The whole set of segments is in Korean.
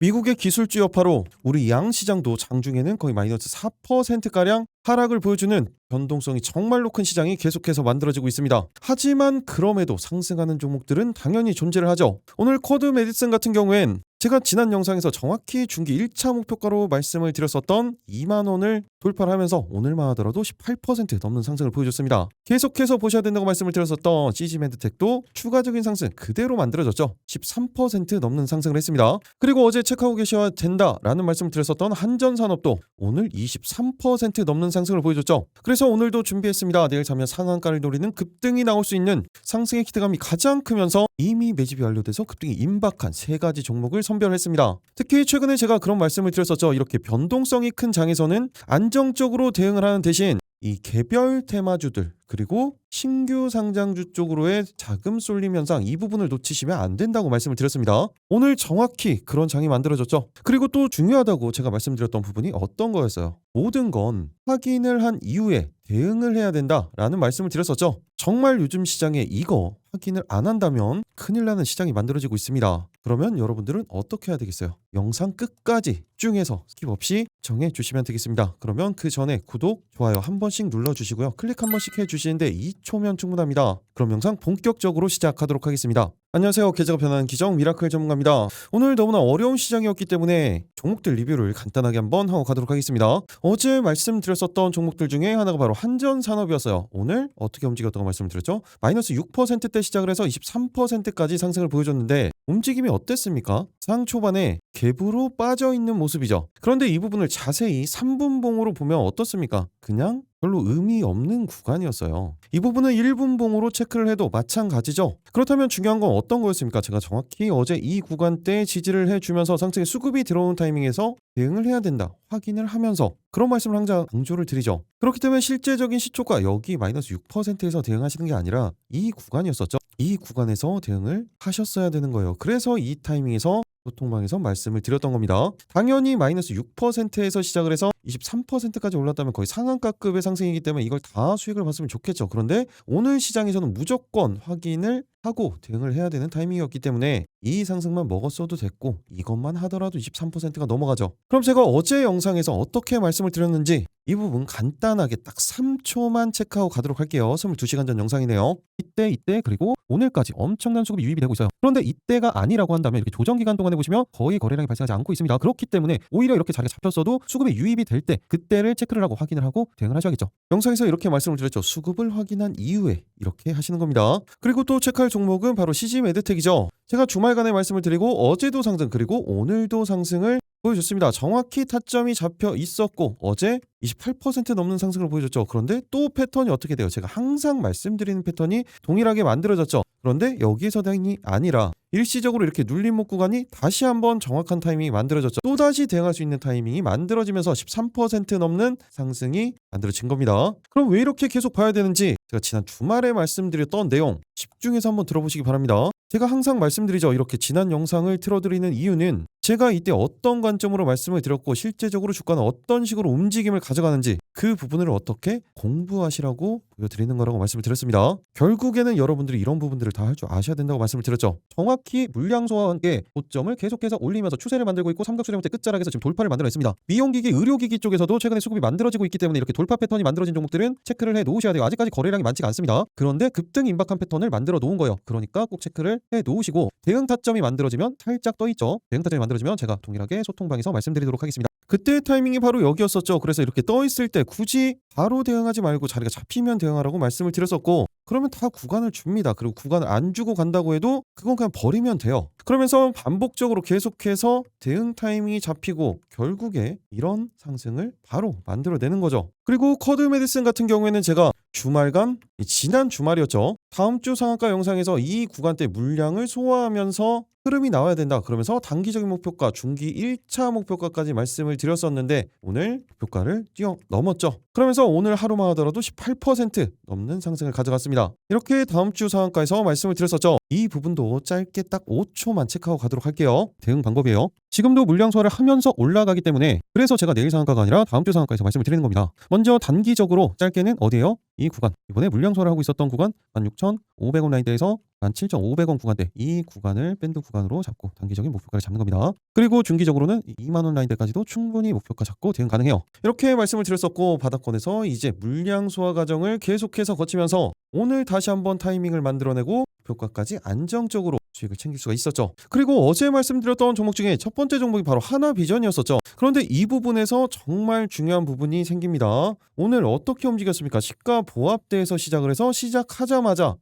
미국의 기술주 여파로 우리 양 시장도 장중에는 거의 마이너스 4%가량 하락을 보여주는 변동성이 정말로 큰 시장이 계속해서 만들어지고 있습니다. 하지만 그럼에도 상승하는 종목들은 당연히 존재를 하죠. 오늘 쿼드 메디슨 같은 경우엔 제가 지난 영상에서 정확히 중기 1차 목표가로 말씀을 드렸었던 2만원을 돌파를 하면서 오늘만 하더라도 18% 넘는 상승을 보여줬습니다. 계속해서 보셔야 된다고 말씀을 드렸었던 CG메드텍도 추가적인 상승 그대로 만들어졌죠. 13% 넘는 상승을 했습니다. 그리고 어제 체크하고 계셔야 된다라는 말씀을 드렸었던 한전산업도 오늘 23% 넘는 상승을 보여줬죠. 그래서 오늘도 준비했습니다. 내일 자면 상한가를 노리는 급등이 나올 수 있는 상승의 기대감이 가장 크면서 이미 매집이 완료돼서 급등이 임박한 세 가지 종목을 선별했습니다. 특히 최근에 제가 그런 말씀을 드렸었죠. 이렇게 변동성이 큰 장에서는 안정적으로 대응을 하는 대신 이 개별 테마주들 그리고 신규 상장주 쪽으로의 자금 쏠림 현상 이 부분을 놓치시면 안 된다고 말씀을 드렸습니다. 오늘 정확히 그런 장이 만들어졌죠. 그리고 또 중요하다고 제가 말씀드렸던 부분이 어떤 거였어요? 모든 건 확인을 한 이후에 대응을 해야 된다라는 말씀을 드렸었죠. 정말 요즘 시장에 이거 확인을 안 한다면 큰일 나는 시장이 만들어지고 있습니다. 그러면 여러분들은 어떻게 해야 되겠어요? 영상 끝까지 집중해서 스킵 없이 정해주시면 되겠습니다. 그러면 그 전에 구독, 좋아요 한 번씩 눌러주시고요. 클릭 한 번씩 해주시는데 2초면 충분합니다. 그럼 영상 본격적으로 시작하도록 하겠습니다. 안녕하세요. 계좌가 변하는 기정 미라클 전문가입니다. 오늘 너무나 어려운 시장이었기 때문에 종목들 리뷰를 간단하게 한번 하고 가도록 하겠습니다. 어제 말씀드렸었던 종목들 중에 하나가 바로 한전산업이었어요. 오늘 어떻게 움직였다고 말씀드렸죠? 마이너스 6%대 시작을 해서 23%까지 상승을 보여줬는데 움직임이 어땠습니까? 상 초반에 갭으로 빠져있는 모습이죠. 그런데 이 부분을 자세히 3분봉으로 보면 어떻습니까? 그냥 별로 의미 없는 구간이었어요. 이 부분은 1분봉으로 체크를 해도 마찬가지죠. 그렇다면 중요한 건 어떤 거였습니까? 제가 정확히 어제 이 구간대에 지지를 해주면서 상승의 수급이 들어오는 타이밍에서 대응을 해야 된다. 확인을 하면서 그런 말씀을 항상 강조를 드리죠. 그렇기 때문에 실제적인 시초가 여기 마이너스 6%에서 대응하시는 게 아니라 이 구간이었었죠. 이 구간에서 대응을 하셨어야 되는 거예요. 그래서 이 타이밍에서 소통방에서 말씀을 드렸던 겁니다. 당연히 마이너스 6%에서 시작을 해서 23%까지 올랐다면 거의 상한가급의 상승이기 때문에 이걸 다 수익을 봤으면 좋겠죠. 그런데 오늘 시장에서는 무조건 확인을 하고 대응을 해야 되는 타이밍이었기 때문에 이 상승만 먹었어도 됐고 이것만 하더라도 23%가 넘어가죠. 그럼 제가 어제 영상에서 어떻게 말씀을 드렸는지 이 부분 간단하게 딱 3초만 체크하고 가도록 할게요. 22시간 전 영상이네요. 이때 그리고 오늘까지 엄청난 수급이 유입이 되고 있어요. 그런데 이때가 아니라고 한다면 이렇게 조정 기간 동안에 보시면 거의 거래량이 발생하지 않고 있습니다. 그렇기 때문에 오히려 이렇게 자리가 잡혔어도 수급이 유입이 될 때 그때를 체크를 하고 확인을 하고 대응을 하셔야겠죠. 영상에서 이렇게 말씀을 드렸죠. 수급을 확인한 이후에 이렇게 하시는 겁니다. 그리고 또 체크할 종목은 바로 CG메드텍이죠. 제가 주말간에 말씀을 드리고 어제도 상승 그리고 오늘도 상승을 보여줬습니다. 정확히 타점이 잡혀 있었고 어제 28% 넘는 상승을 보여줬죠. 그런데 또 패턴이 어떻게 돼요? 제가 항상 말씀드리는 패턴이 동일하게 만들어졌죠. 그런데 여기에서 다행이 아니라 일시적으로 이렇게 눌림목 구간이 다시 한번 정확한 타이밍이 만들어졌죠. 또다시 대응할 수 있는 타이밍이 만들어지면서 13% 넘는 상승이 만들어진 겁니다. 그럼 왜 이렇게 계속 봐야 되는지 제가 지난 주말에 말씀드렸던 내용 집중해서 한번 들어보시기 바랍니다. 제가 항상 말씀드리죠. 이렇게 지난 영상을 틀어드리는 이유는 제가 이때 어떤 관점으로 말씀을 드렸고 실제적으로 주가는 어떤 식으로 움직임을 가져가는지 그 부분을 어떻게 공부하시라고 보여드리는 거라고 말씀을 드렸습니다. 결국에는 여러분들이 이런 부분들을 다 할 줄 아셔야 된다고 말씀을 드렸죠. 정확히 물량소와 함께 고점을 계속해서 올리면서 추세를 만들고 있고 삼각수렴대 끝자락에서 지금 돌파를 만들어냈습니다. 미용기기, 의료기기 쪽에서도 최근에 수급이 만들어지고 있기 때문에 이렇게 돌파 패턴이 만들어진 종목들은 체크를 해 놓으셔야 돼요. 아직까지 거래량이 많지가 않습니다. 그런데 급등 임박한 패턴을 만들어 놓은 거예요. 그러니까 꼭 체크를 해 놓으시고 대응 타점이 만들어지면 살짝 떠 있죠. 대응 타점이 만들어지면 제가 동일하게 소통방에서 말씀드리도록 하겠습니다. 그때의 타이밍이 바로 여기였었죠. 그래서 이렇게 떠 있을 때 굳이 바로 대응하지 말고 자리가 잡히면 대응하라고 말씀을 드렸었고 그러면 다 구간을 줍니다. 그리고 구간을 안 주고 간다고 해도 그건 그냥 버리면 돼요. 그러면서 반복적으로 계속해서 대응 타이밍이 잡히고 결국에 이런 상승을 바로 만들어내는 거죠. 그리고 쿼드 메디슨 같은 경우에는 제가 주말간 지난 주말이었죠. 다음 주 상한가 영상에서 이 구간대 물량을 소화하면서 흐름이 나와야 된다. 그러면서 단기적인 목표가, 중기 1차 목표가까지 말씀을 드렸었는데 오늘 목표가를 뛰어넘었죠. 그러면서 오늘 하루만 하더라도 18% 넘는 상승을 가져갔습니다. 이렇게 다음 주 상한가에서 말씀을 드렸었죠. 이 부분도 짧게 딱 5초만 체크하고 가도록 할게요. 대응 방법이에요. 지금도 물량 소화를 하면서 올라가기 때문에 그래서 제가 내일 상한가가 아니라 다음 주 상한가에서 말씀을 드리는 겁니다. 먼저 단기적으로 짧게는 어디예요? 이 구간. 이번에 물량 소화를 하고 있었던 구간 16,500원 라인대에서 17,500원 구간대, 이 구간을 밴드 구간으로 잡고 단기적인 목표가를 잡는 겁니다. 그리고 중기적으로는 2만 원 라인대까지도 충분히 목표가 잡고 대응 가능해요. 이렇게 말씀을 드렸었고, 바닥권에서 이제 물량 소화 과정을 계속해서 거치면서 오늘 다시 한번 타이밍을 만들어내고 목표가까지 안정적으로 수익을 챙길 수가 있었죠. 그리고 어제 말씀드렸던 종목 중에 첫 번째 종목이 바로 하나비전이었었죠. 그런데 이 부분에서 정말 중요한 부분이 생깁니다. 오늘 어떻게 움직였습니까? 시가 보합대에서 시작을 해서 시작하자마자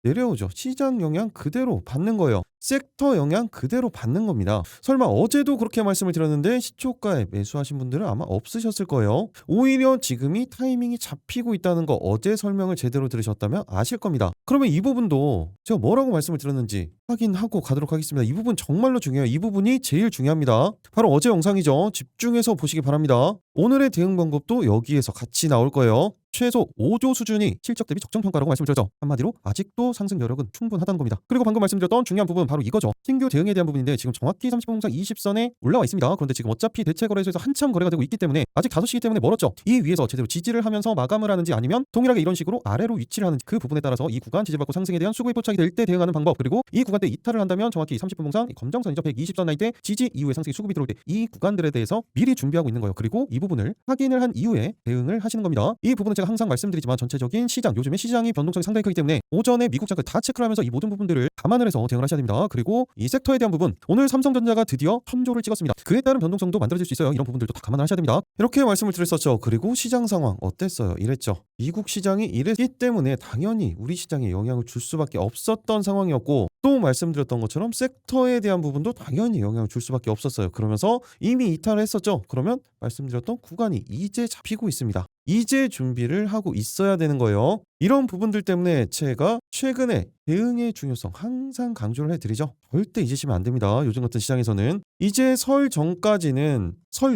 내려오죠. 시장 영향 그대로 받는 거예요. 섹터 영향 그대로 받는 겁니다. 설마 어제도 그렇게 말씀을 드렸는데 시초가에 매수하신 분들은 아마 없으셨을 거예요. 오히려 지금이 타이밍이 잡히고 있다는 거 어제 설명을 제대로 들으셨다면 아실 겁니다. 그러면 이 부분도 제가 뭐라고 말씀을 드렸는지 확인하고 가도록 하겠습니다. 이 부분 정말로 중요해요. 이 부분이 제일 중요합니다. 바로 어제 영상이죠. 집중해서 보시기 바랍니다. 오늘의 대응 방법도 여기에서 같이 나올 거예요. 최소 5조 수준이 실적 대비 적정평가라고 말씀드렸죠. 한마디로 아직도 상승 여력은 충분하다는 겁니다. 그리고 방금 말씀드렸던 중요한 부분 바로 이거죠. 신규 대응에 대한 부분인데 지금 정확히 30분봉상 20선에 올라와 있습니다. 그런데 지금 어차피 대체 거래소에서 한참 거래가 되고 있기 때문에 아직 5시기 때문에 멀었죠. 이 위에서 제대로 지지를 하면서 마감을 하는지 아니면 동일하게 이런 식으로 아래로 위치를 하는지 그 부분에 따라서 이 구간 지지받고 상승에 대한 수급이 포착이 될 때 대응하는 방법, 그리고 이 구간대 이탈을 한다면 정확히 30분봉상 검정선이죠. 120선 라인 때 지지 이후에 상승이 수급이 들어올 때 이 구간들에 대해서 미리 준비하고 있는 거예요. 그리고 이 부분을 확인을 한 이후에 대응을 하시는 겁니다. 이 부분은 제가 항상 말씀드리지만 전체적인 시장, 요즘에 시장이 변동성이 상당히 크기 때문에 오전에 미국 장을 다 체크를 하면서 이 모든 부분들을 감안을 해서 대응을 하셔야 됩니다. 그리고 이 섹터에 대한 부분, 오늘 삼성전자가 드디어 1000조를 찍었습니다. 그에 따른 변동성도 만들어질 수 있어요. 이런 부분들도 다 감안을 하셔야 됩니다. 이렇게 말씀을 드렸었죠. 그리고 시장 상황 어땠어요? 이랬죠. 미국 시장이 이랬기 때문에 당연히 우리 시장에 영향을 줄 수밖에 없었던 상황이었고, 또 말씀드렸던 것처럼 섹터에 대한 부분도 당연히 영향을 줄 수밖에 없었어요. 그러면서 이미 이탈을 했었죠. 그러면 말씀드렸던 구간이 이제 잡히고 있습니다. 이제 준비를 하고 있어야 되는 거예요. 이런 부분들 때문에 제가 최근에 대응의 중요성 항상 강조를 해드리죠. 절대 잊으시면 안 됩니다. 요즘 같은 시장에서는 이제 설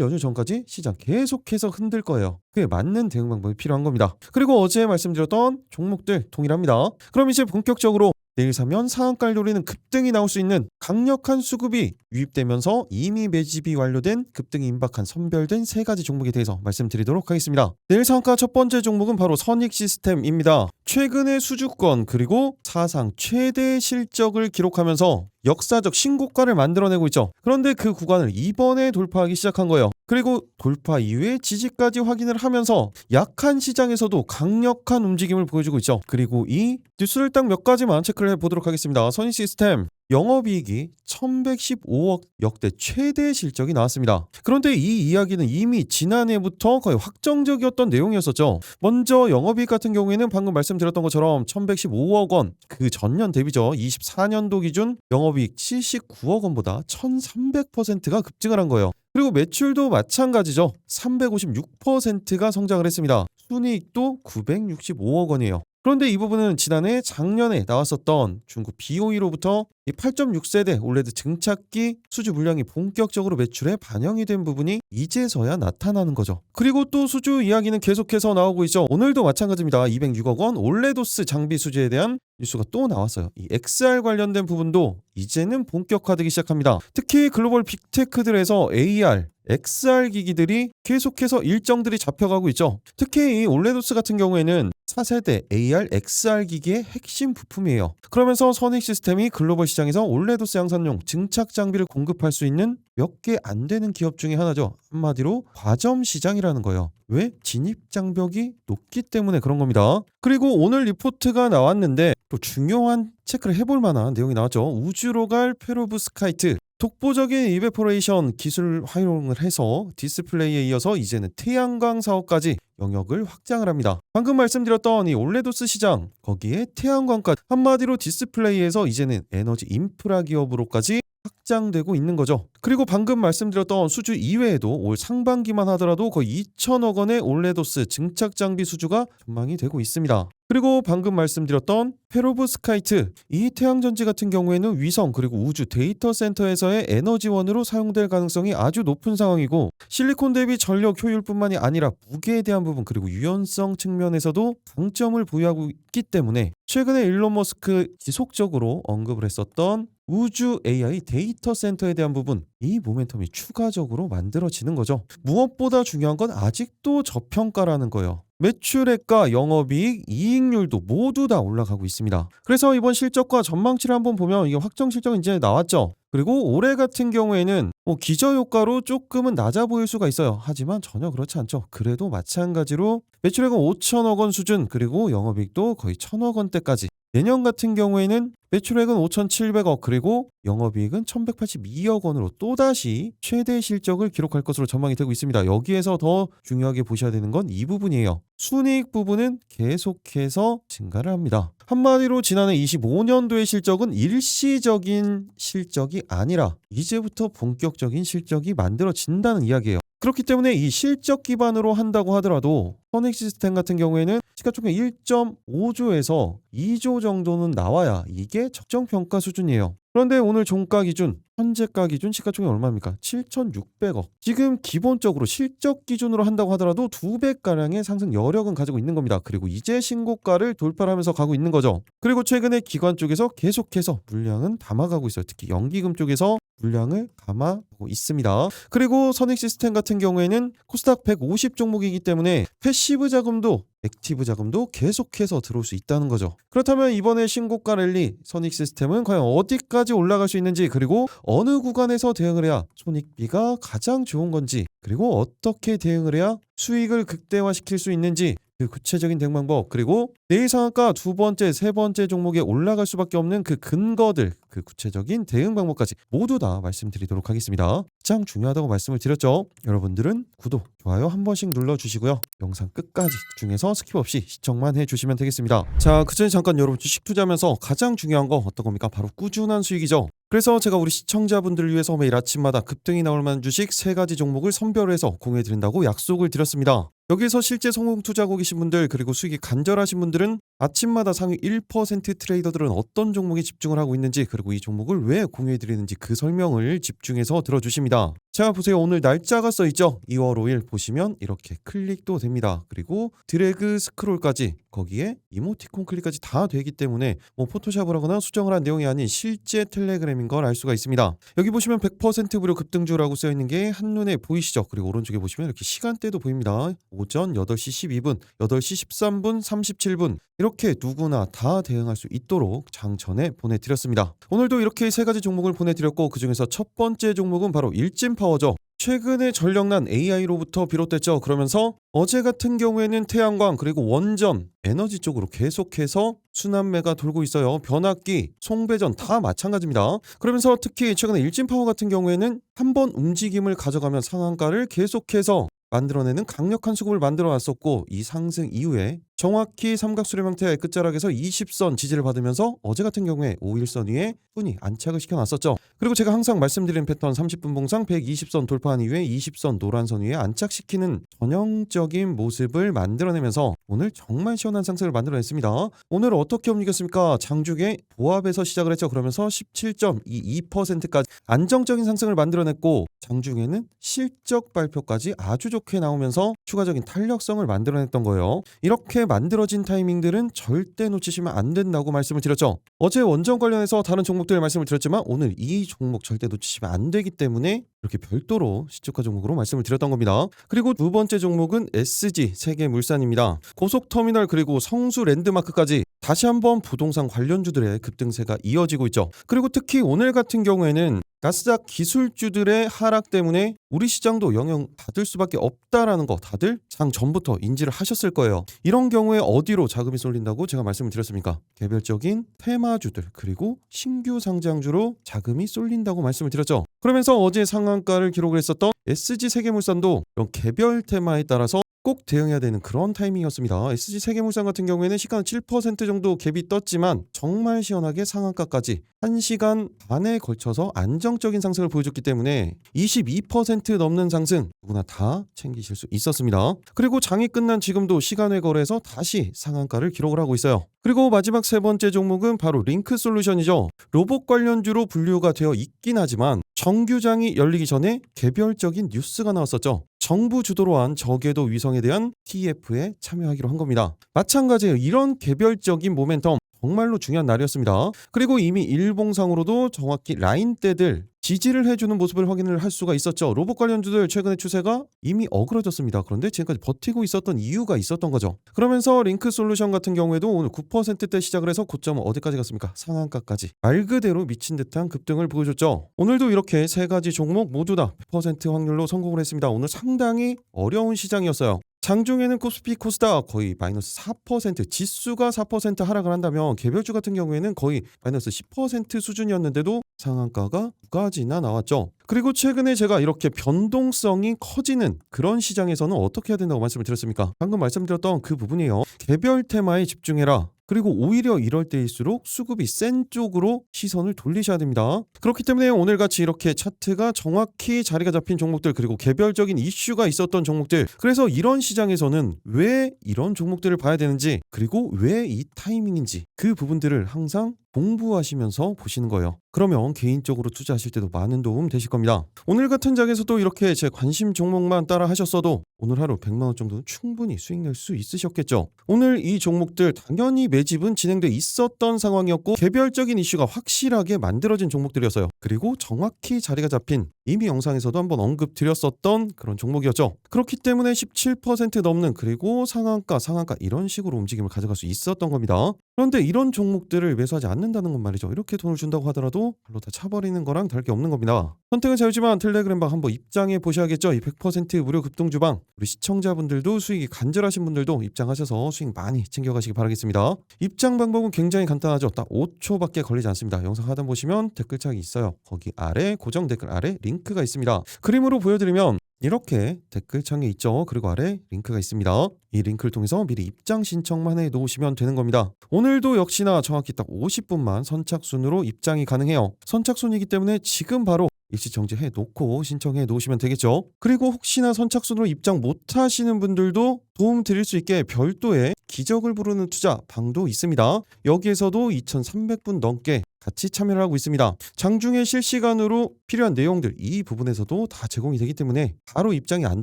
연휴 전까지 시장 계속해서 흔들 거예요. 그에 맞는 대응 방법이 필요한 겁니다. 그리고 어제 말씀드렸던 종목들 동일합니다. 그럼 이제 본격적으로 내일 사면 상한가를 노리는 급등이 나올 수 있는 강력한 수급이 유입되면서 이미 매집이 완료된 급등이 임박한 선별된 세 가지 종목에 대해서 말씀드리도록 하겠습니다. 내일 상한가 첫 번째 종목은 바로 선익시스템입니다. 최근의 수주권 그리고 사상 최대 실적을 기록하면서 역사적 신고가를 만들어내고 있죠. 그런데 그 구간을 이번에 돌파하기 시작한 거예요. 그리고 돌파 이후에 지지까지 확인을 하면서 약한 시장에서도 강력한 움직임을 보여주고 있죠. 그리고 이 뉴스를 딱 몇 가지만 체크를 해보도록 하겠습니다. 선익시스템 영업이익이 1115억, 역대 최대 실적이 나왔습니다. 그런데 이 이야기는 이미 지난해부터 거의 확정적이었던 내용이었었죠. 먼저 영업이익 같은 경우에는 방금 말씀드렸던 것처럼 1115억 원, 그 전년 대비죠. 24년도 기준 영업이익 79억 원보다 1300%가 급증을 한 거예요. 그리고 매출도 마찬가지죠. 356%가 성장을 했습니다. 순이익도 965억 원이에요. 그런데 이 부분은 작년에 나왔었던 중국 BOE로부터 8.6세대 올레드 증착기 수주 물량이 본격적으로 매출에 반영이 된 부분이 이제서야 나타나는 거죠. 그리고 또 수주 이야기는 계속해서 나오고 있죠. 오늘도 마찬가지입니다. 206억 원 올레도스 장비 수주에 대한 뉴스가 또 나왔어요. 이 XR 관련된 부분도 이제는 본격화되기 시작합니다. 특히 글로벌 빅테크들에서 AR, XR 기기들이 계속해서 일정들이 잡혀가고 있죠. 특히 이 올레도스 같은 경우에는 4세대 AR, XR 기기의 핵심 부품이에요. 그러면서 선익시스템이 글로벌 시장에서 올레도스 양산용 증착 장비를 공급할 수 있는 몇 개 안 되는 기업 중에 하나죠. 한마디로 과점 시장이라는 거예요. 왜? 진입 장벽이 높기 때문에 그런 겁니다. 그리고 오늘 리포트가 나왔는데 또 중요한 체크를 해볼 만한 내용이 나왔죠. 우주로 갈 페로브스카이트. 독보적인 이베포레이션 기술 활용을 해서 디스플레이에 이어서 이제는 태양광 사업까지 영역을 확장을 합니다. 방금 말씀드렸던 이 올레도스 시장, 거기에 태양광까지, 한마디로 디스플레이에서 이제는 에너지 인프라 기업으로까지 확장되고 있는 거죠. 그리고 방금 말씀드렸던 수주 이외에도 올 상반기만 하더라도 거의 2천억 원의 올레도스 증착 장비 수주가 전망이 되고 있습니다. 그리고 방금 말씀드렸던 페로브스카이트, 이 태양전지 같은 경우에는 위성 그리고 우주 데이터 센터에서의 에너지원으로 사용될 가능성이 아주 높은 상황이고, 실리콘 대비 전력 효율뿐만이 아니라 무게에 대한 부분 그리고 유연성 측면에서도 강점을 보유하고 있기 때문에 최근에 일론 머스크 지속적으로 언급을 했었던 우주 AI 데이터 센터에 대한 부분, 이 모멘텀이 추가적으로 만들어지는 거죠. 무엇보다 중요한 건 아직도 저평가라는 거예요. 매출액과 영업이익, 이익률도 모두 다 올라가고 있습니다. 그래서 이번 실적과 전망치를 한번 보면 이게 확정 실적은 이제 나왔죠. 그리고 올해 같은 경우에는 기저효과로 조금은 낮아 보일 수가 있어요. 하지만 전혀 그렇지 않죠. 그래도 마찬가지로 매출액은 5천억 원 수준, 그리고 영업이익도 거의 1,000억 원대까지. 내년 같은 경우에는 매출액은 5,700억, 그리고 영업이익은 1,182억 원으로 또다시 최대 실적을 기록할 것으로 전망이 되고 있습니다. 여기에서 더 중요하게 보셔야 되는 건 이 부분이에요. 순이익 부분은 계속해서 증가를 합니다. 한마디로 지난해 25년도의 실적은 일시적인 실적이 아니라 이제부터 본격적인 실적이 만들어진다는 이야기예요. 그렇기 때문에 이 실적 기반으로 한다고 하더라도 선익시스템 같은 경우에는 시가총액 1.5조에서 2조 정도는 나와야 이게 적정평가 수준이에요. 그런데 오늘 종가 기준, 현재가 기준 시가총액 얼마입니까? 7,600억. 지금 기본적으로 실적 기준으로 한다고 하더라도 2배가량의 상승 여력은 가지고 있는 겁니다. 그리고 이제 신고가를 돌파하면서 가고 있는 거죠. 그리고 최근에 기관 쪽에서 계속해서 물량은 담아가고 있어요. 특히 연기금 쪽에서 물량을 감아가고 있습니다. 그리고 선익시스템 같은 경우에는 코스닥 150 종목이기 때문에 패시브 자금도 액티브 자금도 계속해서 들어올 수 있다는 거죠. 그렇다면 이번에 신고가 랠리 선익시스템은 과연 어디까지 올라갈 수 있는지, 그리고 어느 구간에서 대응을 해야 손익비가 가장 좋은 건지, 그리고 어떻게 대응을 해야 수익을 극대화시킬 수 있는지, 그 구체적인 대응 방법, 그리고 내일 상한가 두 번째, 세 번째 종목에 올라갈 수밖에 없는 그 근거들, 그 구체적인 대응 방법까지 모두 다 말씀드리도록 하겠습니다. 가장 중요하다고 말씀을 드렸죠. 여러분들은 구독, 좋아요 한 번씩 눌러주시고요. 영상 끝까지 집중해서 스킵 없이 시청만 해주시면 되겠습니다. 자, 그 전에 잠깐 여러분 주식 투자하면서 가장 중요한 거 어떤 겁니까? 바로 꾸준한 수익이죠. 그래서 제가 우리 시청자분들을 위해서 매일 아침마다 급등이 나올 만한 주식 3가지 종목을 선별해서 공유해드린다고 약속을 드렸습니다. 여기서 실제 성공 투자하고 계신 분들, 그리고 수익이 간절하신 분들은 아침마다 상위 1% 트레이더들은 어떤 종목에 집중을 하고 있는지, 그리고 이 종목을 왜 공유해드리는지 그 설명을 집중해서 들어주십니다. 자, 보세요. 오늘 날짜가 써있죠? 2월 5일 보시면 이렇게 클릭도 됩니다. 그리고 드래그 스크롤까지, 거기에 이모티콘 클릭까지 다 되기 때문에 포토샵을 하거나 수정을 한 내용이 아닌 실제 텔레그램인 걸 알 수가 있습니다. 여기 보시면 100% 무료 급등주라고 써있는 게 한눈에 보이시죠? 그리고 오른쪽에 보시면 이렇게 시간대도 보입니다. 오전 8시 12분, 8시 13분, 37분, 이렇게 누구나 다 대응할 수 있도록 장전에 보내드렸습니다. 오늘도 이렇게 3가지 종목을 보내드렸고, 그중에서 첫 번째 종목은 바로 일진파워죠. 최근에 전력난 AI로부터 비롯됐죠. 그러면서 어제 같은 경우에는 태양광, 그리고 원전, 에너지 쪽으로 계속해서 순환매가 돌고 있어요. 변압기, 송배전 다 마찬가지입니다. 그러면서 특히 최근에 일진파워 같은 경우에는 한번 움직임을 가져가면 상한가를 계속해서 만들어내는 강력한 수급을 만들어놨었고, 이 상승 이후에 정확히 삼각수렴 형태의 끝자락에서 20선 지지를 받으면서 어제 같은 경우에 5일선 위에 분이 안착을 시켜놨었죠. 그리고 제가 항상 말씀드리는 패턴 30분 봉상 120선 돌파한 이후에 20선 노란선 위에 안착시키는 전형적인 모습을 만들어내면서 오늘 정말 시원한 상승을 만들어냈습니다. 오늘 어떻게 움직였습니까? 장중에 보합에서 시작을 했죠. 그러면서 17.22%까지 안정적인 상승을 만들어냈고, 장중에는 실적 발표까지 아주 좋게 나오면서 추가적인 탄력성을 만들어냈던 거예요. 이렇게 만들어진 타이밍들은 절대 놓치시면 안 된다고 말씀을 드렸죠. 어제 원전 관련해서 다른 종목들 말씀을 드렸지만 오늘 이 종목 절대 놓치시면 안 되기 때문에 이렇게 별도로 시초가 종목으로 말씀을 드렸던 겁니다. 그리고 두 번째 종목은 SG 세계물산입니다. 고속터미널 그리고 성수 랜드마크까지 다시 한번 부동산 관련주들의 급등세가 이어지고 있죠. 그리고 특히 오늘 같은 경우에는 나스닥 기술주들의 하락 때문에 우리 시장도 영향 받을 수밖에 없다라는 거 다들 장 전부터 인지를 하셨을 거예요. 이런 경우에 어디로 자금이 쏠린다고 제가 말씀을 드렸습니까? 개별적인 테마주들, 그리고 신규 상장주로 자금이 쏠린다고 말씀을 드렸죠. 그러면서 어제 상한가를 기록을 했었던 SG 세계물산도 이런 개별 테마에 따라서 꼭 대응해야 되는 그런 타이밍이었습니다. SG 세계물산 같은 경우에는 시간 7% 정도 갭이 떴지만 정말 시원하게 상한가까지 1시간 반에 걸쳐서 안정적인 상승을 보여줬기 때문에 22% 넘는 상승 누구나 다 챙기실 수 있었습니다. 그리고 장이 끝난 지금도 시간외 거래에서 다시 상한가를 기록을 하고 있어요. 그리고 마지막 세 번째 종목은 바로 링크솔루션이죠. 로봇 관련주로 분류가 되어 있긴 하지만 정규장이 열리기 전에 개별적인 뉴스가 나왔었죠. 정부 주도로 한 저궤도 위성에 대한 TF에 참여하기로 한 겁니다. 마찬가지예요. 이런 개별적인 모멘텀 정말로 중요한 날이었습니다. 그리고 이미 일봉상으로도 정확히 라인대들 지지를 해주는 모습을 확인을 할 수가 있었죠. 로봇 관련주들 최근의 추세가 이미 어그러졌습니다. 그런데 지금까지 버티고 있었던 이유가 있었던 거죠. 그러면서 링크솔루션 같은 경우에도 오늘 9%대 시작을 해서 고점은 어디까지 갔습니까? 상한가까지 말 그대로 미친 듯한 급등을 보여줬죠. 오늘도 이렇게 세 가지 종목 모두 다 100% 확률로 성공을 했습니다. 오늘 상당히 어려운 시장이었어요. 장중에는 코스피 코스닥 거의 마이너스 4%, 지수가 4% 하락을 한다면 개별주 같은 경우에는 거의 마이너스 10% 수준이었는데도 상한가가 두 가지나 나왔죠. 그리고 최근에 제가 이렇게 변동성이 커지는 그런 시장에서는 어떻게 해야 된다고 말씀을 드렸습니까? 방금 말씀드렸던 그 부분이에요. 개별 테마에 집중해라. 그리고 오히려 이럴 때일수록 수급이 센 쪽으로 시선을 돌리셔야 됩니다. 그렇기 때문에 오늘같이 이렇게 차트가 정확히 자리가 잡힌 종목들, 그리고 개별적인 이슈가 있었던 종목들, 그래서 이런 시장에서는 왜 이런 종목들을 봐야 되는지, 그리고 왜 이 타이밍인지 그 부분들을 항상 공부하시면서 보시는 거예요. 그러면 개인적으로 투자하실 때도 많은 도움 되실 겁니다. 오늘 같은 장에서도 이렇게 제 관심 종목만 따라 하셨어도 오늘 하루 100만 원 정도 충분히 수익 낼 수 있으셨겠죠. 오늘 이 종목들 당연히 매집은 진행돼 있었던 상황이었고 개별적인 이슈가 확실하게 만들어진 종목들이었어요. 그리고 정확히 자리가 잡힌 이미 영상에서도 한번 언급드렸었던 그런 종목이었죠. 그렇기 때문에 17% 넘는 그리고 상한가 이런 식으로 움직임을 가져갈 수 있었던 겁니다. 그런데 이런 종목들을 매수하지 않는다는 건 말이죠. 이렇게 돈을 준다고 하더라도 별로 다 차버리는 거랑 다를 게 없는 겁니다. 선택은 자유지만 텔레그램방 한번 입장해 보셔야겠죠. 이 100% 무료 급등주방 우리 시청자분들도 수익이 간절하신 분들도 입장하셔서 수익 많이 챙겨가시기 바라겠습니다. 입장 방법은 굉장히 간단하죠. 딱 5초밖에 걸리지 않습니다. 영상 하단 보시면 댓글창이 있어요. 거기 아래 고정 댓글 아래 링크가 있습니다. 그림으로 보여드리면 이렇게 댓글창에 있죠. 그리고 아래 링크가 있습니다. 이 링크를 통해서 미리 입장 신청만 해 놓으시면 되는 겁니다. 오늘도 역시나 정확히 딱 50분만 선착순으로 입장이 가능해요. 선착순이기 때문에 지금 바로 일시정지해 놓고 신청해 놓으시면 되겠죠. 그리고 혹시나 선착순으로 입장 못 하시는 분들도 도움 드릴 수 있게 별도의 기적을 부르는 투자 방도 있습니다. 여기에서도 2,300분 넘게 같이 참여를 하고 있습니다. 장중에 실시간으로 필요한 내용들 이 부분에서도 다 제공이 되기 때문에 바로 입장이 안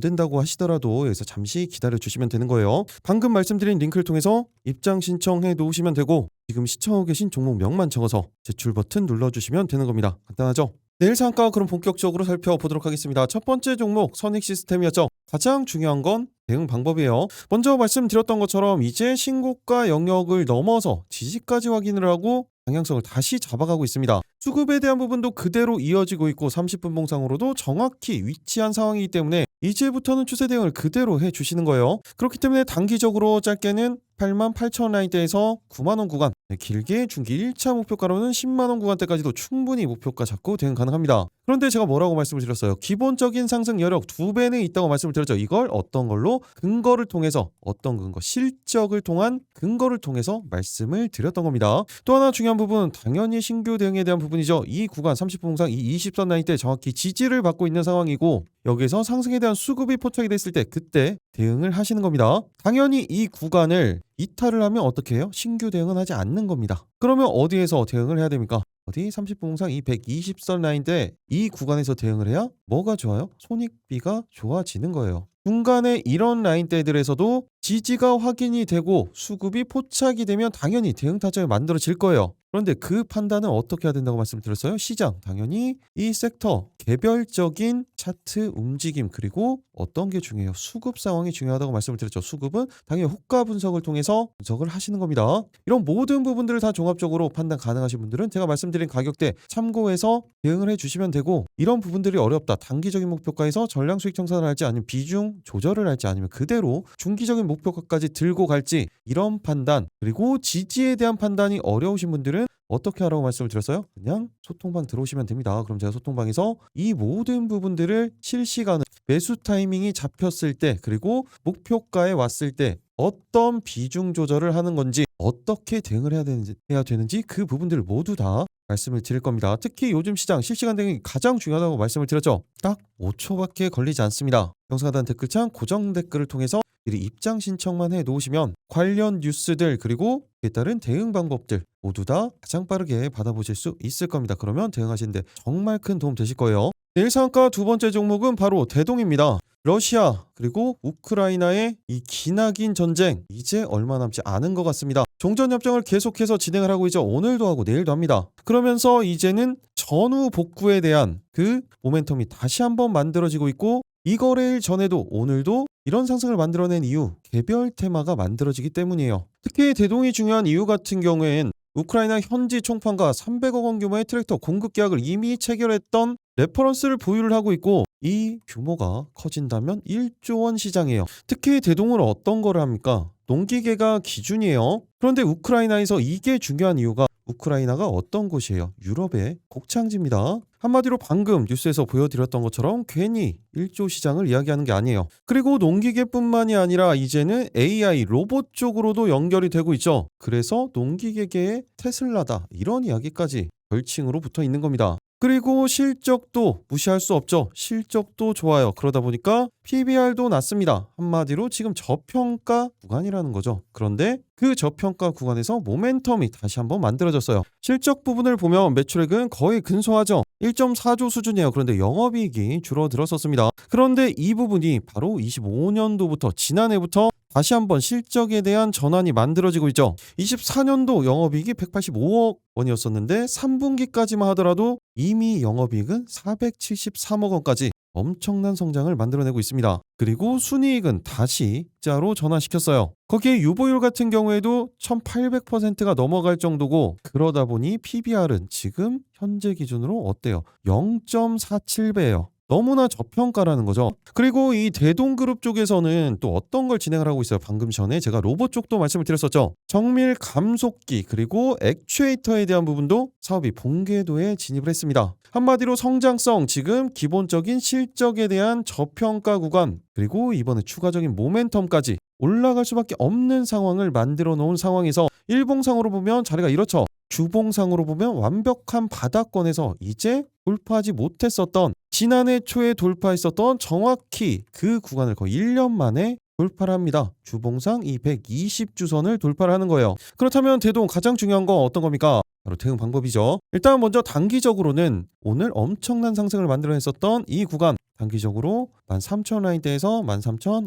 된다고 하시더라도 여기서 잠시 기다려 주시면 되는 거예요. 방금 말씀드린 링크를 통해서 입장 신청해 놓으시면 되고 지금 시청하고 계신 종목명만 적어서 제출 버튼 눌러주시면 되는 겁니다. 간단하죠? 내일 상가 그럼 본격적으로 살펴보도록 하겠습니다. 첫 번째 종목 선익 시스템이었죠. 가장 중요한 건 대응 방법이에요. 먼저 말씀드렸던 것처럼 이제 신고가 영역을 넘어서 지지까지 확인을 하고 방향성을 다시 잡아가고 있습니다. 수급에 대한 부분도 그대로 이어지고 있고 30분 봉상으로도 정확히 위치한 상황이기 때문에 이제부터는 추세 대응을 그대로 해주시는 거예요. 그렇기 때문에 단기적으로 짧게는 88,000원 라인대에서 9만원 구간, 길게 중기 1차 목표가로는 10만원 구간대까지도 충분히 목표가 잡고 대응 가능합니다. 그런데 제가 뭐라고 말씀을 드렸어요? 기본적인 상승 여력 2배는 있다고 말씀을 드렸죠. 이걸 어떤 걸로? 근거를 통해서 어떤 근거? 실적을 통한 근거를 통해서 말씀을 드렸던 겁니다. 또 하나 중요한 부분 당연히 신규 대응에 대한 부분이죠. 이 구간 30분 봉상 이 20선 라인대 정확히 지지를 받고 있는 상황이고 여기서 상승에 대한 수급이 포착이 됐을 때 그때 대응을 하시는 겁니다. 당연히 이 구간을 이탈을 하면 어떻게 해요? 신규 대응은 하지 않는 겁니다. 그러면 어디에서 대응을 해야 됩니까? 어디 30분 봉상 이 120선 라인대 이 구간에서 대응을 해야 뭐가 좋아요? 손익비가 좋아지는 거예요. 중간에 이런 라인대들에서도 지지가 확인이 되고 수급이 포착이 되면 당연히 대응 타점이 만들어질 거예요. 그런데 그 판단은 어떻게 해야 된다고 말씀드렸어요? 시장 당연히 이 섹터 개별적인 차트 움직임 그리고 어떤 게 중요해요? 수급 상황이 중요하다고 말씀을 드렸죠. 수급은 당연히 호가 분석을 통해서 분석을 하시는 겁니다. 이런 모든 부분들을 다 종합적으로 판단 가능하신 분들은 제가 말씀드린 가격대 참고해서 대응을 해주시면 되고 이런 부분들이 어렵다. 단기적인 목표가에서 전량 수익 청산을 할지 아니면 비중 조절을 할지 아니면 그대로 중기적인 목표가까지 들고 갈지 이런 판단 그리고 지지에 대한 판단이 어려우신 분들은 어떻게 하라고 말씀을 드렸어요? 그냥 소통방 들어오시면 됩니다. 그럼 제가 소통방에서 이 모든 부분들을 실시간으로 매수 타이밍이 잡혔을 때 그리고 목표가에 왔을 때 어떤 비중 조절을 하는 건지 어떻게 대응을 해야 되는지 그 부분들을 모두 다 말씀을 드릴 겁니다. 특히 요즘 시장 실시간 대응이 가장 중요하다고 말씀을 드렸죠. 딱 5초밖에 걸리지 않습니다. 영상 하단 댓글창 고정 댓글을 통해서 미리 입장 신청만 해 놓으시면 관련 뉴스들 그리고 그에 따른 대응 방법들 모두 다 가장 빠르게 받아보실 수 있을 겁니다. 그러면 대응하시는데 정말 큰 도움 되실 거예요. 내일 상한가 두 번째 종목은 바로 대동입니다. 러시아 그리고 우크라이나의 이 기나긴 전쟁 이제 얼마 남지 않은 것 같습니다. 종전협정을 계속해서 진행을 하고 있죠. 오늘도 하고 내일도 합니다. 그러면서 이제는 전후 복구에 대한 그 모멘텀이 다시 한번 만들어지고 있고 이거래일 전에도 오늘도 이런 상승을 만들어낸 이유 개별 테마가 만들어지기 때문이에요. 특히 대동이 중요한 이유 같은 경우엔 우크라이나 현지 총판과 300억 원 규모의 트랙터 공급 계약을 이미 체결했던 레퍼런스를 보유를 하고 있고 이 규모가 커진다면 1조 원 시장이에요. 특히 대동은 어떤 거를 합니까? 농기계가 기준이에요. 그런데 우크라이나에서 이게 중요한 이유가 우크라이나가 어떤 곳이에요? 유럽의 곡창지입니다. 한마디로 방금 뉴스에서 보여드렸던 것처럼 괜히 1조 시장을 이야기하는 게 아니에요. 그리고 농기계뿐만이 아니라 이제는 AI 로봇 쪽으로도 연결이 되고 있죠. 그래서 농기계계의 테슬라다 이런 이야기까지 별칭으로 붙어 있는 겁니다. 그리고 실적도 무시할 수 없죠. 실적도 좋아요. 그러다 보니까 PBR도 낮습니다. 한마디로 지금 저평가 구간이라는 거죠. 그런데 그 저평가 구간에서 모멘텀이 다시 한번 만들어졌어요. 실적 부분을 보면 매출액은 거의 근소하죠. 1.4조 수준이에요. 그런데 영업이익이 줄어들었었습니다. 그런데 이 부분이 바로 25년도부터 지난해부터 다시 한번 실적에 대한 전환이 만들어지고 있죠. 24년도 영업이익이 185억 원이었었는데 3분기까지만 하더라도 이미 영업이익은 473억 원까지 엄청난 성장을 만들어내고 있습니다. 그리고 순이익은 다시 자로 전환시켰어요. 거기에 유보율 같은 경우에도 1800%가 넘어갈 정도고 그러다 보니 PBR은 지금 현재 기준으로 어때요? 0.47배예요. 너무나 저평가라는 거죠. 그리고 이 대동그룹 쪽에서는 또 어떤 걸 진행을 하고 있어요. 방금 전에 제가 로봇 쪽도 말씀을 드렸었죠. 정밀 감속기 그리고 액추에이터에 대한 부분도 사업이 본궤도에 진입을 했습니다. 한마디로 성장성, 지금 기본적인 실적에 대한 저평가 구간 그리고 이번에 추가적인 모멘텀까지 올라갈 수밖에 없는 상황을 만들어 놓은 상황에서 일봉상으로 보면 자리가 이렇죠. 주봉상으로 보면 완벽한 바닥권에서 이제 돌파하지 못했었던 지난해 초에 돌파했었던 정확히 그 구간을 거의 1년 만에 돌파를 합니다. 주봉상 이 120주선을 돌파를 하는 거예요. 그렇다면 대동 가장 중요한 건 어떤 겁니까? 바로 대응 방법이죠. 일단 먼저 단기적으로는 오늘 엄청난 상승을 만들어냈었던 이 구간 단기적으로 13,000라인대에서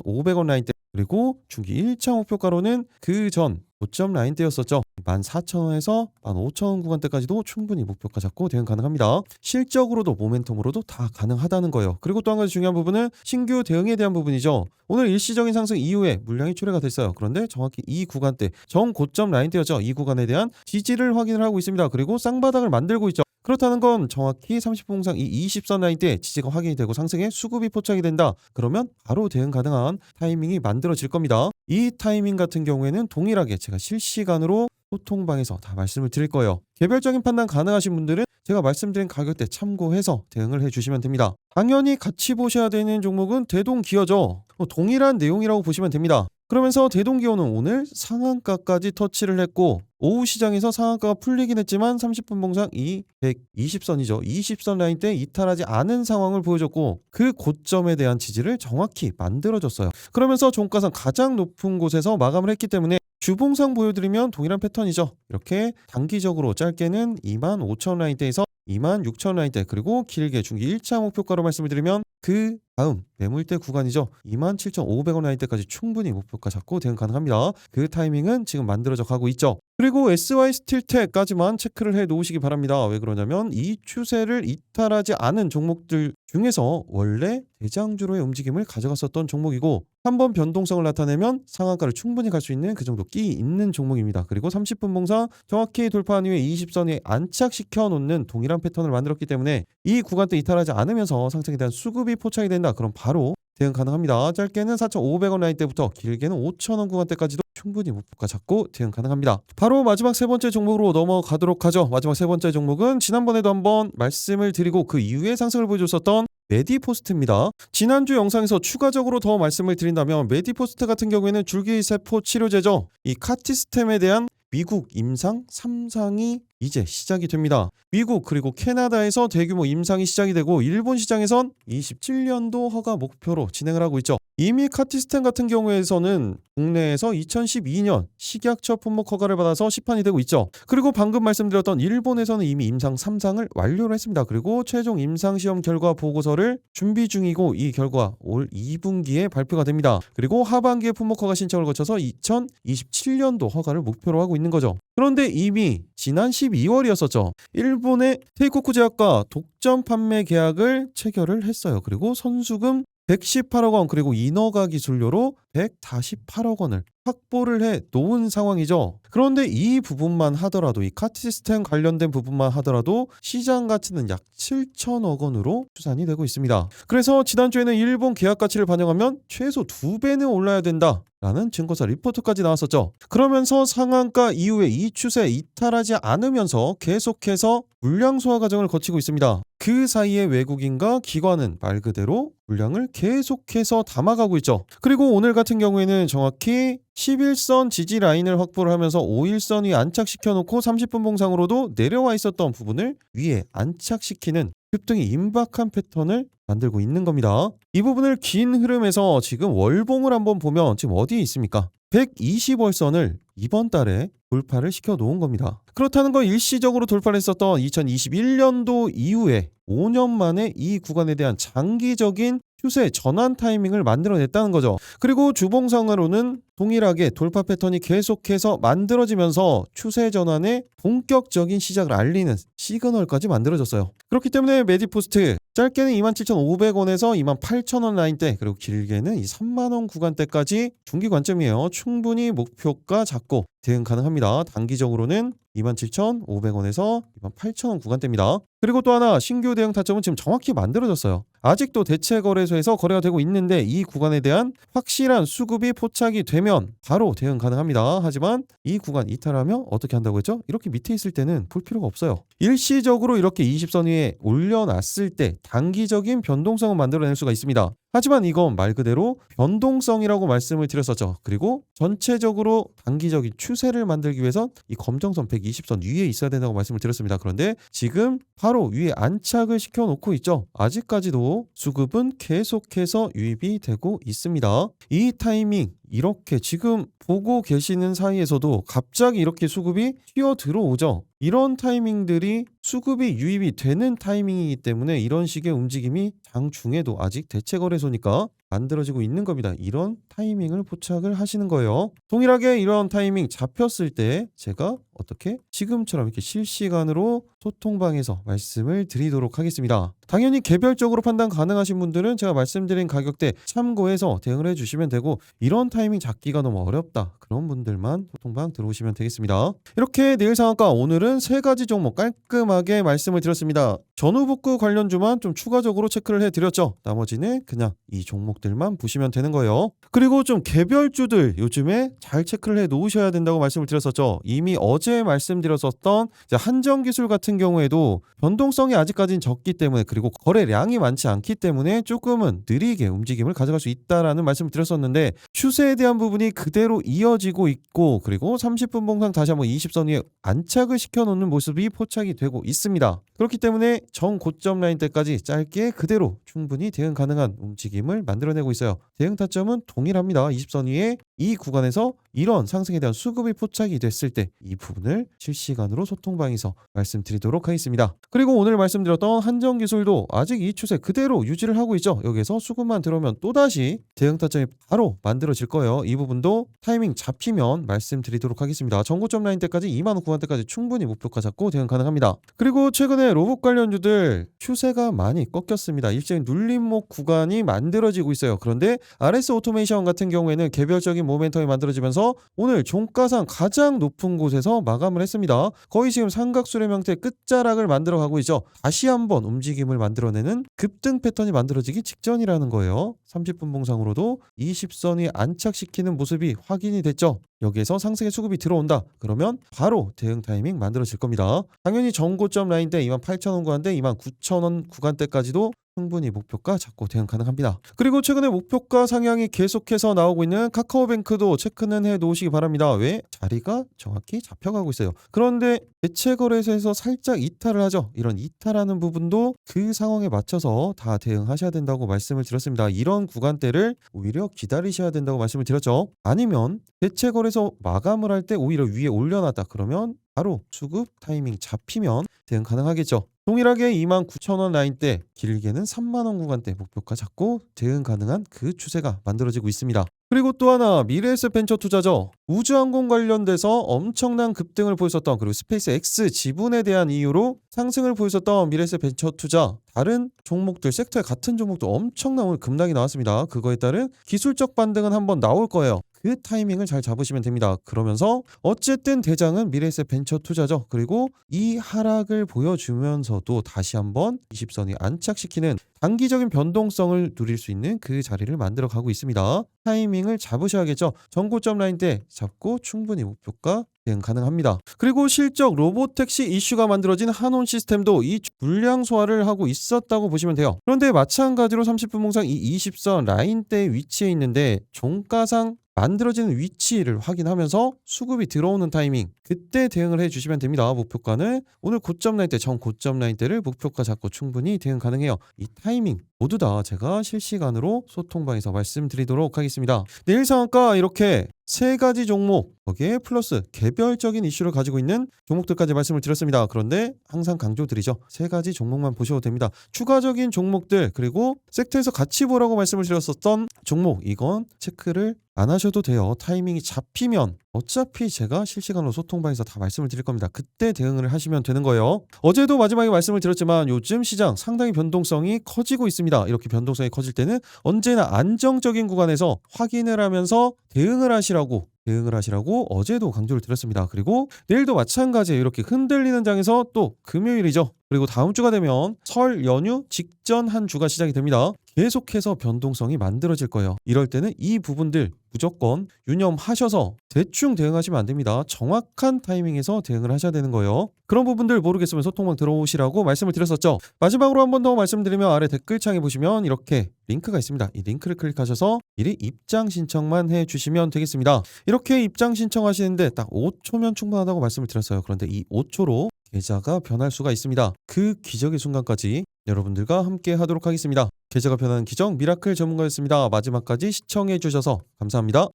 13,500원 라인대 그리고 중기 1차 목표가로는 그 전 고점 라인대였었죠. 14,000원에서 15,000원 구간대까지도 충분히 목표가 잡고 대응 가능합니다. 실적으로도 모멘텀으로도 다 가능하다는 거예요. 그리고 또 한 가지 중요한 부분은 신규 대응에 대한 부분이죠. 오늘 일시적인 상승 이후에 물량이 출회가 됐어요. 그런데 정확히 이 구간대 정고점 라인대였죠. 이 구간에 대한 지지를 확인을 하고 있습니다. 그리고 쌍바닥을 만들고 있죠. 그렇다는 건 정확히 30분봉상 이 20선 라인대 지지가 확인이 되고 상승에 수급이 포착이 된다. 그러면 바로 대응 가능한 타이밍이 만들어질 겁니다. 이 타이밍 같은 경우에는 동일하게 제가 실시간으로 소통방에서 다 말씀을 드릴 거예요. 개별적인 판단 가능하신 분들은 제가 말씀드린 가격대 참고해서 대응을 해주시면 됩니다. 당연히 같이 보셔야 되는 종목은 대동기어죠. 동일한 내용이라고 보시면 됩니다. 그러면서 대동기어는 오늘 상한가까지 터치를 했고 오후 시장에서 상한가가 풀리긴 했지만 30분 봉상 이 120선이죠. 20선 라인대 이탈하지 않은 상황을 보여줬고 그 고점에 대한 지지를 정확히 만들어줬어요. 그러면서 종가상 가장 높은 곳에서 마감을 했기 때문에 주봉상 보여드리면 동일한 패턴이죠. 이렇게 단기적으로 짧게는 25,000 라인대에서 26,000 라인대 그리고 길게 중기 1차 목표가로 말씀을 드리면 그 다음 매물대 구간이죠. 27,500원 라인대까지 충분히 목표가 잡고 대응 가능합니다. 그 타이밍은 지금 만들어져 가고 있죠. 그리고 SY스틸텍까지만 체크를 해 놓으시기 바랍니다. 왜 그러냐면 이 추세를 이탈하지 않은 종목들 중에서 원래 대장주로의 움직임을 가져갔었던 종목이고 한번 변동성을 나타내면 상한가를 충분히 갈 수 있는 그 정도 끼 있는 종목입니다. 그리고 30분 봉상 정확히 돌파한 이후에 20선에 안착시켜 놓는 동일한 패턴을 만들었기 때문에 이 구간대 이탈하지 않으면서 상승에 대한 수급이 포착이 된다. 그럼 바로 대응 가능합니다. 짧게는 4,500원 라인대부터 길게는 5,000원 구간대까지도 충분히 목표가 잡고 대응 가능합니다. 바로 마지막 세 번째 종목으로 넘어가도록 하죠. 마지막 세 번째 종목은 지난번에도 한번 말씀을 드리고 그 이후에 상승을 보여줬었던 메디포스트입니다. 지난주 영상에서 추가적으로 더 말씀을 드린다면 메디포스트 같은 경우에는 줄기세포 치료제죠. 이 카티스템에 대한 미국 임상 3상이 이제 시작이 됩니다. 미국 그리고 캐나다에서 대규모 임상이 시작이 되고 일본 시장에선 27년도 허가 목표로 진행을 하고 있죠. 이미 카티스텐 같은 경우에서는 국내에서 2012년 식약처 품목 허가를 받아서 시판이 되고 있죠. 그리고 방금 말씀드렸던 일본에서는 이미 임상 3상을 완료를 했습니다. 그리고 최종 임상 시험 결과 보고서를 준비 중이고 이 결과 올 2분기에 발표가 됩니다. 그리고 하반기에 품목 허가 신청을 거쳐서 2027년도 허가를 목표로 하고 있는 거죠. 그런데 이미 지난 12월이었었죠. 일본의 테이코쿠 제약과 독점 판매 계약을 체결을 했어요. 그리고 선수금 118억 원 그리고 인허가 기술료로 148억 원을 확보를 해 놓은 상황이죠. 그런데 이 부분만 하더라도 이 카티스텐 관련된 부분만 하더라도 시장 가치는 약 7천억 원으로 추산이 되고 있습니다. 그래서 지난주에는 일본 계약 가치를 반영하면 최소 2배는 올라야 된다. 라는 증거사 리포트까지 나왔었죠. 그러면서 상한가 이후에 이 추세 이탈하지 않으면서 계속해서 물량 소화 과정을 거치고 있습니다. 그 사이에 외국인과 기관은 말 그대로 물량을 계속해서 담아가고 있죠. 그리고 오늘 같은 경우에는 정확히 11선 지지 라인을 확보를 하면서 5일선 위에 안착시켜 놓고 30분 봉상으로도 내려와 있었던 부분을 위에 안착시키는 급등이 임박한 패턴을 만들고 있는 겁니다. 이 부분을 긴 흐름에서 지금 월봉을 한번 보면 지금 어디에 있습니까? 120월선을 이번 달에 돌파를 시켜 놓은 겁니다. 그렇다는 건 일시적으로 돌파를 했었던 2021년도 이후에 5년 만에 이 구간에 대한 장기적인 추세 전환 타이밍을 만들어냈다는 거죠. 그리고 주봉상으로는 동일하게 돌파 패턴이 계속해서 만들어지면서 추세 전환의 본격적인 시작을 알리는 시그널까지 만들어졌어요. 그렇기 때문에 메디포스트 짧게는 27,500원에서 28,000원 라인대 그리고 길게는 이 3만원 구간대까지 중기 관점이에요. 충분히 목표가 잡고 대응 가능합니다. 단기적으로는 27,500원에서 28,000원 구간대입니다. 그리고 또 하나 신규 대응 타점은 지금 정확히 만들어졌어요. 아직도 대체 거래소에서 거래가 되고 있는데 이 구간에 대한 확실한 수급이 포착이 되면 바로 대응 가능합니다. 하지만 이 구간 이탈하면 어떻게 한다고 했죠? 이렇게 밑에 있을 때는 볼 필요가 없어요. 일시적으로 이렇게 20선 위에 올려놨을 때 단기적인 변동성을 만들어낼 수가 있습니다. 하지만 이건 말 그대로 변동성이라고 말씀을 드렸었죠. 그리고 전체적으로 단기적인 추세를 만들기 위해선 이 검정선 120선 위에 있어야 된다고 말씀을 드렸습니다. 그런데 지금 바로 위에 안착을 시켜놓고 있죠. 아직까지도 수급은 계속해서 유입이 되고 있습니다. 이 타이밍 이렇게 지금 보고 계시는 사이에서도 갑자기 이렇게 수급이 튀어 들어오죠. 이런 타이밍들이 수급이 유입이 되는 타이밍이기 때문에 이런 식의 움직임이 장중에도 아직 대체 거래소니까 만들어지고 있는 겁니다. 이런 타이밍을 포착을 하시는 거예요. 동일하게 이런 타이밍 잡혔을 때 제가 어떻게 지금처럼 이렇게 실시간으로 소통방에서 말씀을 드리도록 하겠습니다. 당연히 개별적으로 판단 가능하신 분들은 제가 말씀드린 가격대 참고해서 대응을 해주시면 되고 이런 타이밍 잡기가 너무 어렵다 그런 분들만 소통방 들어오시면 되겠습니다. 이렇게 내일 상한가 오늘은 3가지 종목 깔끔하게 말씀을 드렸습니다. 전후복구 관련주만 좀 추가적으로 체크를 해드렸죠. 나머지는 그냥 이 종목들만 보시면 되는 거예요. 그리고 좀 개별주들 요즘에 잘 체크를 해 놓으셔야 된다고 말씀을 드렸었죠. 이미 어제 말씀드렸었던 한정기술 같은 경우에도 변동성이 아직까지는 적기 때문에 그리고 거래량이 많지 않기 때문에 조금은 느리게 움직임을 가져갈 수 있다라는 말씀을 드렸었는데 추세에 대한 부분이 그대로 이어지고 있고 그리고 30분 봉상 다시 한번 20선 위에 안착을 시켜놓는 모습이 포착이 되고 있습니다. 그렇기 때문에 정고점 라인 때까지 짧게 그대로 충분히 대응 가능한 움직임을 만들어내고 있어요. 대응 타점은 동일합니다. 20선 위에 이 구간에서 이런 상승에 대한 수급이 포착이 됐을 때 이 부분을 실시간으로 소통방에서 말씀드리도록 하겠습니다. 그리고 오늘 말씀드렸던 한정기술도 아직 이 추세 그대로 유지를 하고 있죠. 여기서 수급만 들어오면 또다시 대응 타점이 바로 만들어질 거예요. 이 부분도 타이밍 잡히면 말씀드리도록 하겠습니다. 정고점 라인 때까지 2만원 구간대까지 충분히 목표가 잡고 대응 가능합니다. 그리고 최근에 로봇 관련주들 추세가 많이 꺾였습니다. 일제히 눌림목 구간이 만들어지고 있어요. 그런데 RS 오토메이션 같은 경우에는 개별적인 모멘텀이 만들어지면서 오늘 종가상 가장 높은 곳에서 마감을 했습니다. 거의 지금 삼각수렴 형태의 끝자락을 만들어가고 있죠. 다시 한번 움직임을 만들어내는 급등 패턴이 만들어지기 직전이라는 거예요. 30분 봉상으로도 20선이 안착시키는 모습이 확인이 됐죠. 여기에서 상승의 수급이 들어온다. 그러면 바로 대응 타이밍 만들어질 겁니다. 당연히 정고점 라인대 28,000원 구간대 29,000원 구간대까지도 충분히 목표가 잡고 대응 가능합니다. 그리고 최근에 목표가 상향이 계속해서 나오고 있는 카카오뱅크도 체크는 해 놓으시기 바랍니다. 왜? 자리가 정확히 잡혀가고 있어요. 그런데 대체 거래소에서 살짝 이탈을 하죠. 이런 이탈하는 부분도 그 상황에 맞춰서 다 대응하셔야 된다고 말씀을 드렸습니다. 이런 구간대를 오히려 기다리셔야 된다고 말씀을 드렸죠. 아니면 대체 거래소 마감을 할 때 오히려 위에 올려놨다 그러면 바로 수급 타이밍 잡히면 대응 가능하겠죠. 동일하게 29,000원 라인대, 길게는 30,000원 구간대 목표가 잡고 대응 가능한 그 추세가 만들어지고 있습니다. 그리고 또 하나 미래에셋 벤처 투자죠. 우주항공 관련돼서 엄청난 급등을 보였었던, 그리고 스페이스 X 지분에 대한 이유로 상승을 보였었던 미래에셋 벤처 투자, 다른 종목들 섹터의 같은 종목도 엄청난 오늘 급락이 나왔습니다. 그거에 따른 기술적 반등은 한번 나올 거예요. 그 타이밍을 잘 잡으시면 됩니다. 그러면서 어쨌든 대장은 미래에셋 벤처 투자죠. 그리고 이 하락을 보여주면서도 다시 한번 20선이 안착시키는 단기적인 변동성을 누릴 수 있는 그 자리를 만들어 가고 있습니다. 타이밍을 잡으셔야겠죠. 전고점 라인 때 잡고 충분히 목표가 대응 가능합니다. 그리고 실적 로보택시 이슈가 만들어진 한온 시스템도 이 물량 소화를 하고 있었다고 보시면 돼요. 그런데 마찬가지로 30분 봉상 이 20선 라인대에 위치해 있는데 종가상 만들어지는 위치를 확인하면서 수급이 들어오는 타이밍, 그때 대응을 해주시면 됩니다. 목표가는 오늘 고점 라인대, 전 고점 라인대를 목표가 잡고 충분히 대응 가능해요. 이 타이밍 모두 다 제가 실시간으로 소통방에서 말씀드리도록 하겠습니다. 내일 상한가 이렇게 세 가지 종목, 거기에 플러스 개별적인 이슈를 가지고 있는 종목들까지 말씀을 드렸습니다. 그런데 항상 강조드리죠. 세 가지 종목만 보셔도 됩니다. 추가적인 종목들, 그리고 섹터에서 같이 보라고 말씀을 드렸었던 종목, 이건 체크를 안 하셔도 돼요. 타이밍이 잡히면 어차피 제가 실시간으로 소통방에서 다 말씀을 드릴 겁니다. 그때 대응을 하시면 되는 거예요. 어제도 마지막에 말씀을 드렸지만 요즘 시장 상당히 변동성이 커지고 있습니다. 이렇게 변동성이 커질 때는 언제나 안정적인 구간에서 확인을 하면서 대응을 하시라고 어제도 강조를 드렸습니다. 그리고 내일도 마찬가지예요. 이렇게 흔들리는 장에서 또 금요일이죠. 그리고 다음 주가 되면 설 연휴 직전 한 주가 시작이 됩니다. 계속해서 변동성이 만들어질 거예요. 이럴 때는 이 부분들 무조건 유념하셔서 대충 대응하시면 안 됩니다. 정확한 타이밍에서 대응을 하셔야 되는 거예요. 그런 부분들 모르겠으면 소통방 들어오시라고 말씀을 드렸었죠. 마지막으로 한 번 더 말씀드리면 아래 댓글창에 보시면 이렇게 링크가 있습니다. 이 링크를 클릭하셔서 미리 입장 신청만 해주시면 되겠습니다. 이렇게 입장 신청하시는데 딱 5초면 충분하다고 말씀을 드렸어요. 그런데 이 5초로 계좌가 변할 수가 있습니다. 그 기적의 순간까지 여러분들과 함께 하도록 하겠습니다. 계좌가 변하는 기적 미라클 전문가였습니다. 마지막까지 시청해 주셔서 감사합니다.